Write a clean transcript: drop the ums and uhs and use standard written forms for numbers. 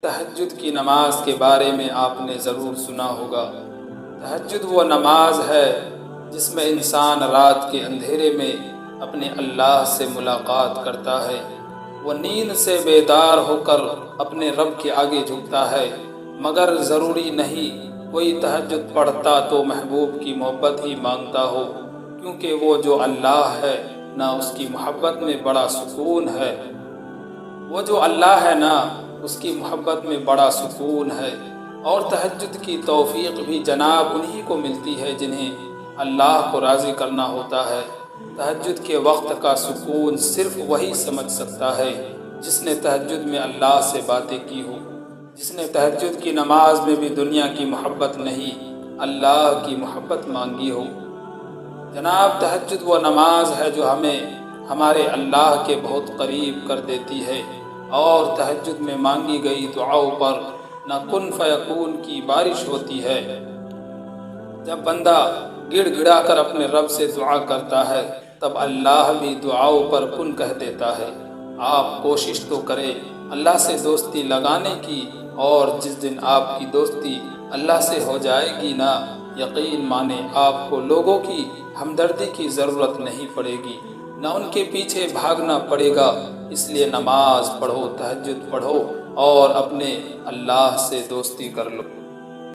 تہجد کی نماز کے بارے میں آپ نے ضرور سنا ہوگا۔ تہجد وہ نماز ہے جس میں انسان رات کے اندھیرے میں اپنے اللہ سے ملاقات کرتا ہے۔ وہ نیند سے بیدار ہو کر اپنے رب کے آگے جھکتا ہے، مگر ضروری نہیں کوئی تہجد پڑھتا تو محبوب کی محبت ہی مانگتا ہو، کیونکہ وہ جو اللہ ہے نہ اس کی محبت میں بڑا سکون ہے۔ وہ جو اللہ ہے نا اس کی محبت میں بڑا سکون ہے۔ اور تہجد کی توفیق بھی جناب انہی کو ملتی ہے جنہیں اللہ کو راضی کرنا ہوتا ہے۔ تہجد کے وقت کا سکون صرف وہی سمجھ سکتا ہے جس نے تہجد میں اللہ سے باتیں کی ہو، جس نے تہجد کی نماز میں بھی دنیا کی محبت نہیں اللہ کی محبت مانگی ہو۔ جناب تہجد وہ نماز ہے جو ہمیں ہمارے اللہ کے بہت قریب کر دیتی ہے، اور تہجد میں مانگی گئی دعاؤں پر نہ کن فیکون کی بارش ہوتی ہے۔ جب بندہ گڑ گڑا کر اپنے رب سے دعا کرتا ہے تب اللہ بھی دعاؤں پر کن کہہ دیتا ہے۔ آپ کوشش تو کریں اللہ سے دوستی لگانے کی، اور جس دن آپ کی دوستی اللہ سے ہو جائے گی نا، یقین مانے آپ کو لوگوں کی ہمدردی کی ضرورت نہیں پڑے گی، نہ ان کے پیچھے بھاگنا پڑے گا۔ اس لیے نماز پڑھو، تہجد پڑھو اور اپنے اللہ سے دوستی کر لو۔